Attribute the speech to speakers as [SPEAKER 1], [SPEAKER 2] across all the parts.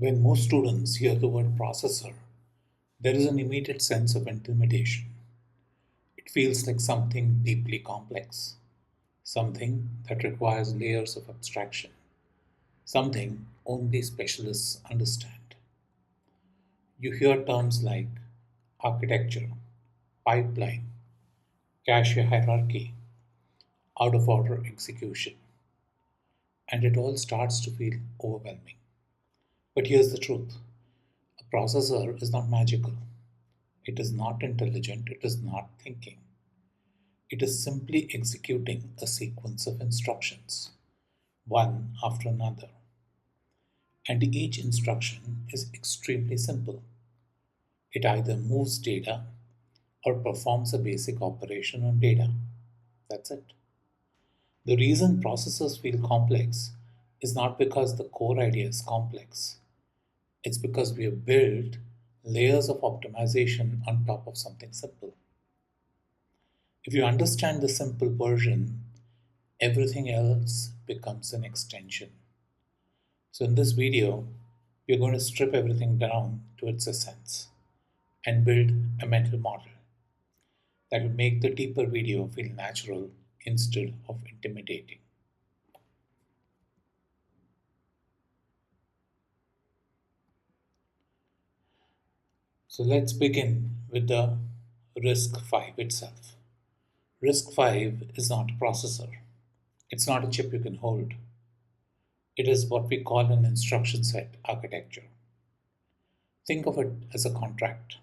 [SPEAKER 1] When most students hear the word processor, there is an immediate sense of intimidation. It feels like something deeply complex, something that requires layers of abstraction, something only specialists understand. You hear terms like architecture, pipeline, cache hierarchy, out of order execution, and it all starts to feel overwhelming. But here's the truth: a processor is not magical, it is not intelligent, it is not thinking. It is simply executing a sequence of instructions, one after another. And each instruction is extremely simple. It either moves data or performs a basic operation on data. That's it. The reason processors feel complex is not because the core idea is complex, it's because we have built layers of optimization on top of something simple. If you understand the simple version, everything else becomes an extension. So in this video, we're going to strip everything down to its essence and build a mental model that will make the deeper video feel natural instead of intimidating. So let's begin with the RISC-V itself. RISC-V is not a processor. It's not a chip you can hold. It is what we call an instruction set architecture. Think of it as a contract.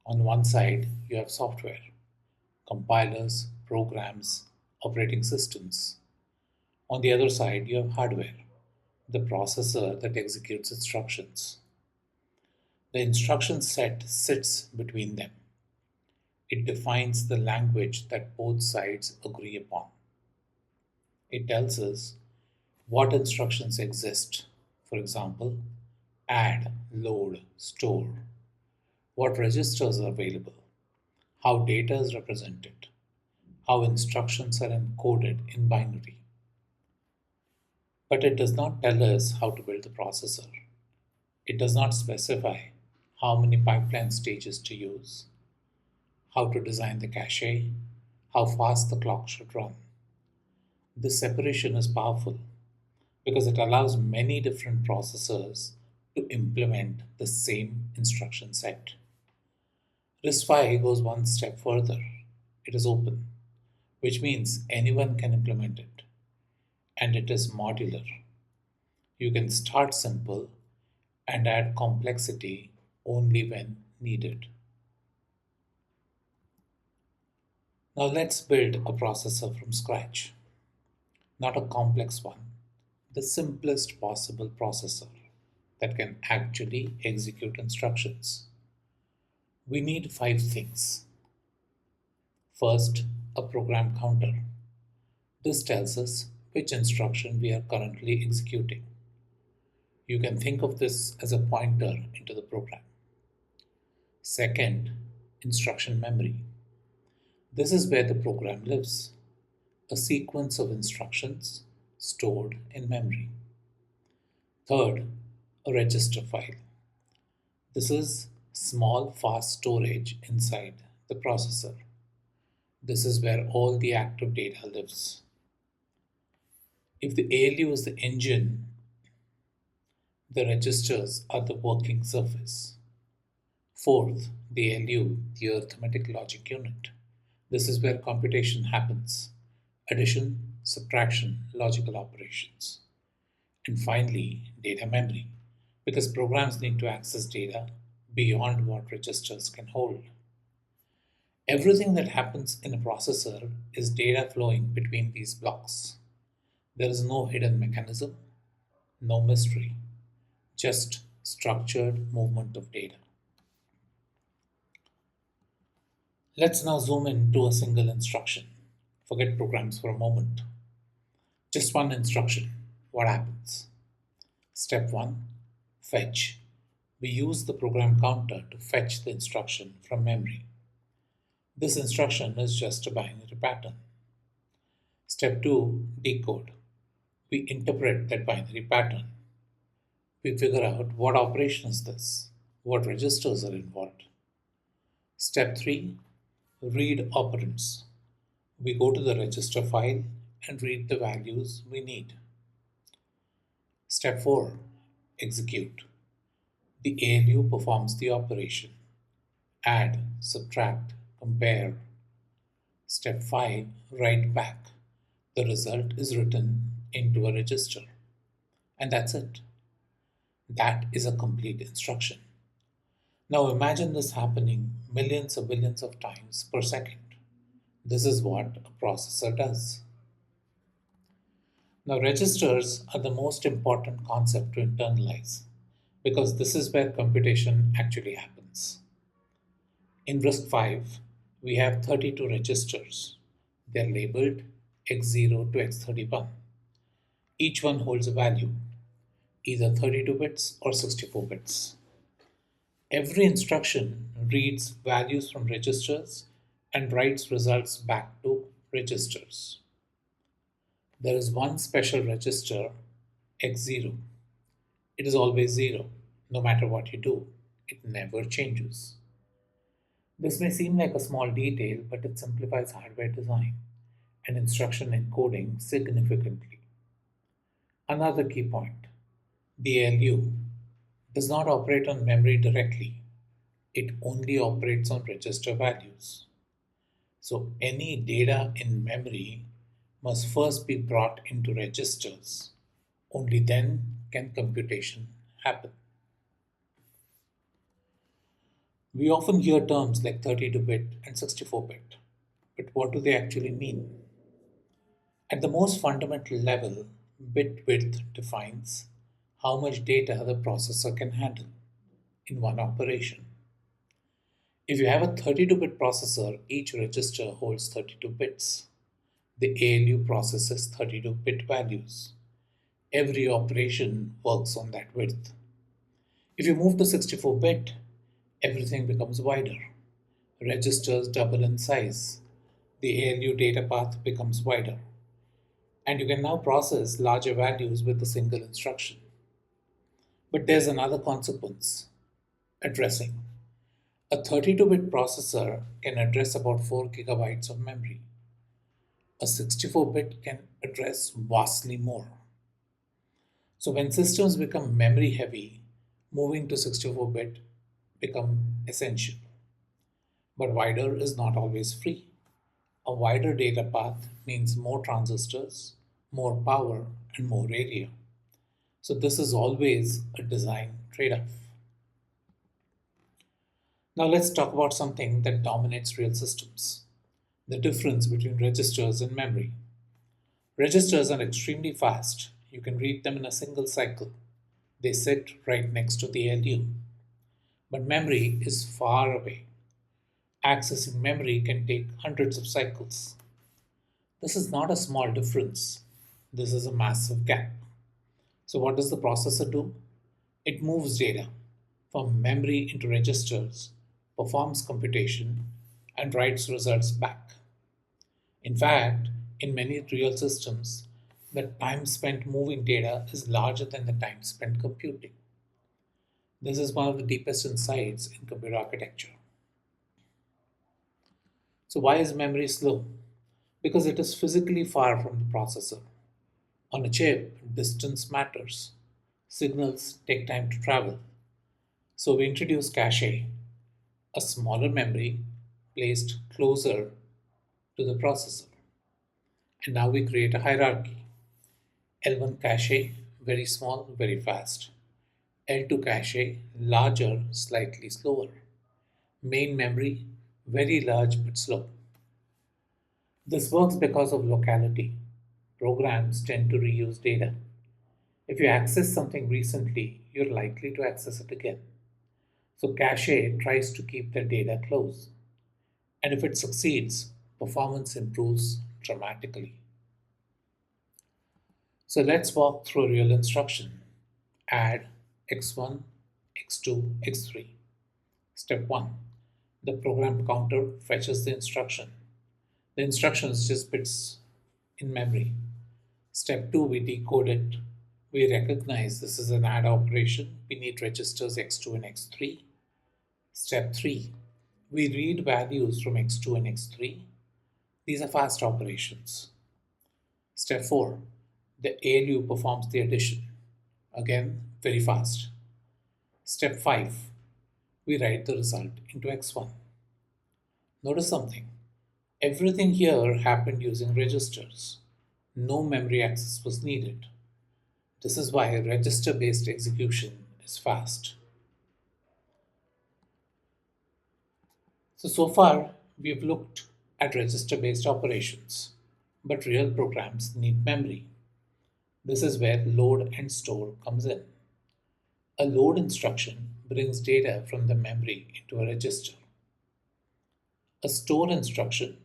[SPEAKER 1] On one side, you have software, compilers, programs, operating systems. On the other side, you have hardware, the processor that executes instructions. The instruction set sits between them. It defines the language that both sides agree upon. It tells us what instructions exist, for example, add, load, store, what registers are available, how data is represented, how instructions are encoded in binary. But it does not tell us how to build the processor. It does not specify how many pipeline stages to use, how to design the cache, how fast the clock should run. This separation is powerful because it allows many different processors to implement the same instruction set. RISC-V goes one step further. It is open, which means anyone can implement it, and it is modular. You can start simple and add complexity only when needed. Now let's build a processor from scratch. Not a complex one, the simplest possible processor that can actually execute instructions. We need five things. First, a program counter. This tells us which instruction we are currently executing. You can think of this as a pointer into the program. Second, instruction memory. This is where the program lives, a sequence of instructions stored in memory. Third, a register file. This is small, fast storage inside the processor. This is where all the active data lives. If the ALU is the engine, the registers are the working surface. Fourth, the ALU, the arithmetic logic unit. This is where computation happens: addition, subtraction, logical operations. And finally, data memory, because programs need to access data beyond what registers can hold. Everything that happens in a processor is data flowing between these blocks. There is no hidden mechanism, no mystery, just structured movement of data. Let's now zoom into a single instruction. Forget programs for a moment. Just one instruction. What happens? Step 1, fetch. We use the program counter to fetch the instruction from memory. This instruction is just a binary pattern. Step 2, decode. We interpret that binary pattern. We figure out what operation is this, what registers are involved. Step 3, read operands. We go to the register file and read the values we need. Step 4, execute. The ALU performs the operation. Add, subtract, compare. Step 5, write back. The result is written into a register. And that's it. That is a complete instruction. Now imagine this happening millions or billions of times per second. This is what a processor does. Now, registers are the most important concept to internalize because this is where computation actually happens. In RISC-V, we have 32 registers. They're labeled x0 to x31. Each one holds a value, either 32 bits or 64 bits. Every instruction reads values from registers and writes results back to registers. There is one special register, x0. It is always 0, no matter what you do. It never changes. This may seem like a small detail, but it simplifies hardware design and instruction encoding significantly. Another key point, the ALU does not operate on memory directly. It only operates on register values. So any data in memory must first be brought into registers. Only then can computation happen. We often hear terms like 32-bit and 64-bit, but what do they actually mean? At the most fundamental level, bit width defines how much data the processor can handle in one operation. If you have a 32-bit processor, each register holds 32 bits. The ALU processes 32-bit values. Every operation works on that width. If you move to 64-bit, everything becomes wider. Registers double in size. The ALU data path becomes wider. And you can now process larger values with a single instruction. But there's another consequence, addressing. A 32-bit processor can address about 4 gigabytes of memory. A 64-bit can address vastly more. So when systems become memory heavy, moving to 64-bit become essential. But wider is not always free. A wider data path means more transistors, more power, and more area. So this is always a design trade-off. Now let's talk about something that dominates real systems, the difference between registers and memory. Registers are extremely fast. You can read them in a single cycle. They sit right next to the ALU. But memory is far away. Accessing memory can take hundreds of cycles. This is not a small difference. This is a massive gap. So what does the processor do? It moves data from memory into registers, performs computation, and writes results back. In fact, in many real systems, the time spent moving data is larger than the time spent computing. This is one of the deepest insights in computer architecture. So why is memory slow? Because it is physically far from the processor. On a chip, distance matters. Signals take time to travel. So we introduce cache, a smaller memory placed closer to the processor. And now we create a hierarchy. L1 cache, very small, very fast. L2 cache, larger, slightly slower. Main memory, very large but slow. This works because of locality. Programs tend to reuse data. If you access something recently, you're likely to access it again. So cache tries to keep the data close. And if it succeeds, performance improves dramatically. So let's walk through a real instruction. Add x1, x2, x3. Step 1. The program counter fetches the instruction. The instruction is just bits in memory. Step 2, we decode it We recognize this is an add operation. We need registers x2 and x3. Step 3. We read values from x2 and x3. These are fast operations. Step 4. The ALU performs the addition. Again, very fast. Step 5. We write the result into x1. Notice something. Everything here happened using registers. No memory access was needed. This is why register-based execution is fast. So far, we've looked at register-based operations, but real programs need memory. This is where load and store comes in. A load instruction brings data from the memory into a register. A store instruction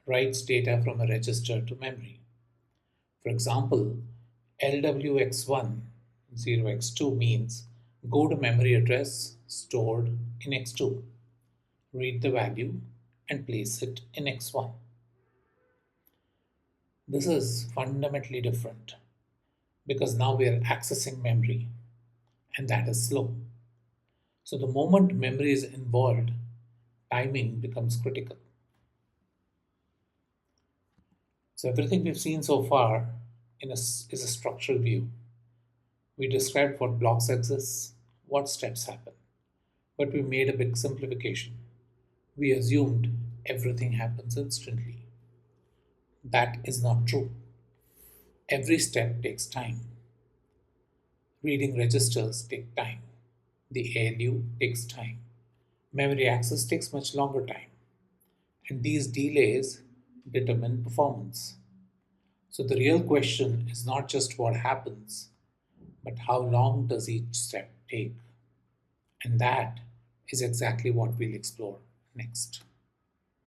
[SPEAKER 1] writes data from a register to memory. For example, LWX1 0x2 means go to memory address stored in x2, read the value, and place it in x1. This is fundamentally different because now we are accessing memory, and that is slow. So the moment memory is involved, timing becomes critical. So everything we've seen so far is a structural view. We described what blocks exist, what steps happen, but we made a big simplification. We assumed everything happens instantly. That is not true. Every step takes time. Reading registers take time. The ALU takes time. Memory access takes much longer time. And these delays determine performance. So the real question is not just what happens, but how long does each step take? And that is exactly what we'll explore next.